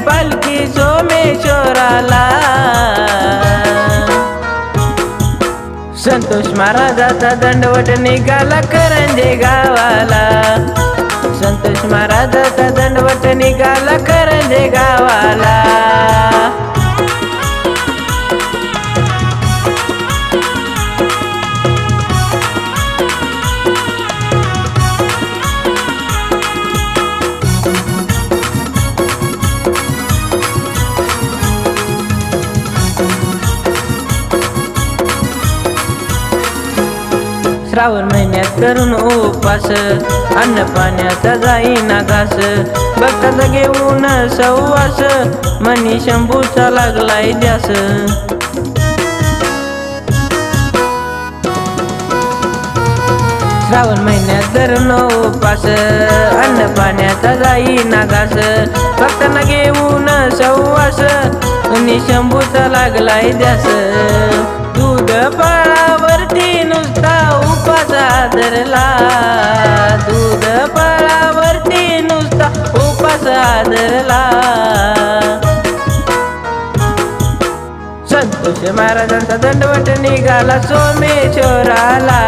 पालखी सोमेश्वराला। संतोष महाराजाचा दंडवत निघाला करंजे गावाला। संतोष महाराजाचा दंडवत निघाला करंजे गावाला। श्रावण महिन्यात करून उपास, अन्न पाण्याचा जाईना घास। भक्ताचा घेऊन सवास, मनी शंभूचा लागलाय ध्यास। श्रावण महिन्यात करून उपास, अन्न पाण्याचा जाईना घास। भक्तांना घेऊन सवास, मनी शंभूचा लागलाय ध्यास। दूध फळावरती नुसता उपास धरला, दूध फळावरती नुसता उपास धरला। संतोष महाराजांचा दंडवत निघाला सोमेश्वराला।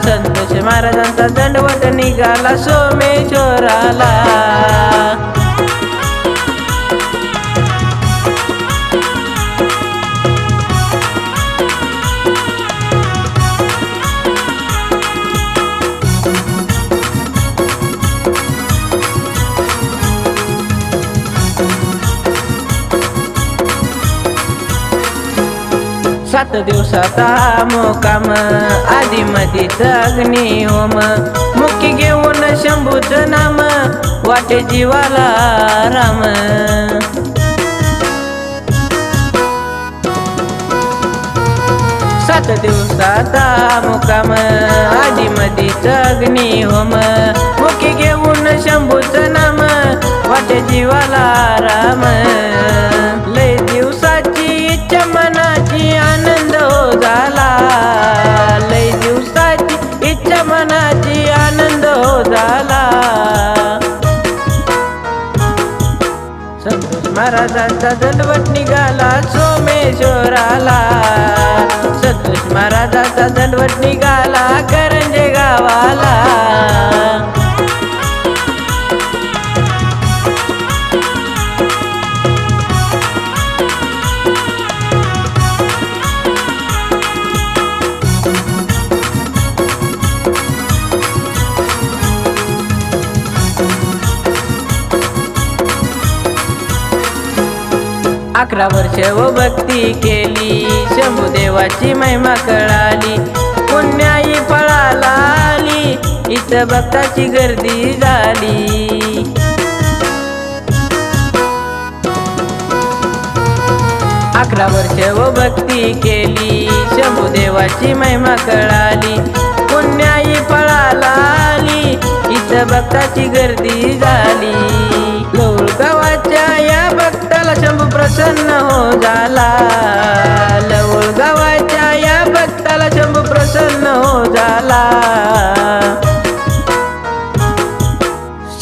संतोष महाराजांचा दंडवत निघाला सोमेश्वराला। सात दिवसाचा मुक्काम, आधी मधीच अग्निहोम। मुक्की घेऊन शंभूचं नाम, वाटे जीवाला राम। सात दिवसाचा मुक्काम, आधी मधीच अग्निहोम। मुक्की घेऊन शंभूचं नाम, वाटे जीवाला राम। लय दिवसाची इच्छा मनाची आनंद हो झाला, लय दिवसाची इच्छा मनाची आनंद हो झाला। संतोष महाराजांचा दंडवत निघाला सोमेश्वराला। संतोष महाराजांचा दंडवत निघाला करंजे गावाला। अकरा वर्ष व भक्ती केली, शंभूदेवाची महिमा कळाली। पुण्याई फळाला आली, इथं भक्ताची गर्दी झाली। अकरा वर्ष व भक्ती केली, शंभूदेवाची महिमा कळाली। पुण्याई फळाला आली, इथं भक्ताची गर्दी झाली। लौळ गावाच्या या भक्ताला शंभू प्रसन्न हो झाला। लवळ गावाच्या या भक्ताला शंभू प्रसन्न हो झाला।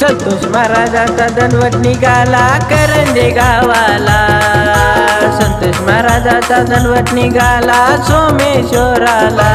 संतोष महाराजांचा दंडवत निघाला करंजे गावाला। संतोष महाराजांचा दंडवत निघाला सोमेश्वराला।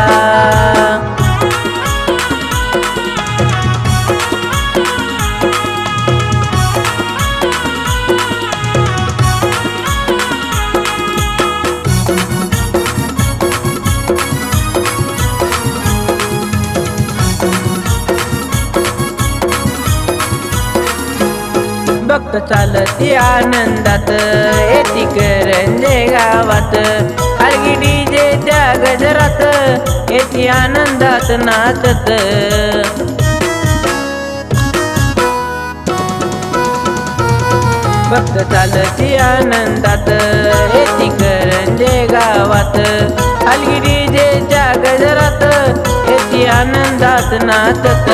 भक्त चालती आनंदात, येती करंजे गावात। हलगी डीजे त्या गजरात, येती आनंदात नाचत। भक्त चालती आनंदात, येती करंजे गावात। हलगी डीजे त्या गजरात, येती आनंदात नाचत।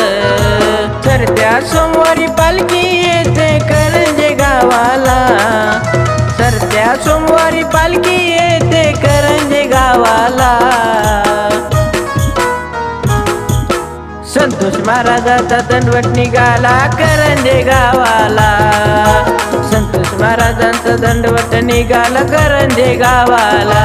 सरत्या सोमवारी पालखी येते करंजे गावाला। सरत्या सोमवारी पालखी येते करंजे गावाला। संतोष महाराजांचा दंडवत निघाला करंजे गावाला। संतोष महाराजांचं दंडवत निघालं करंजे गावाला.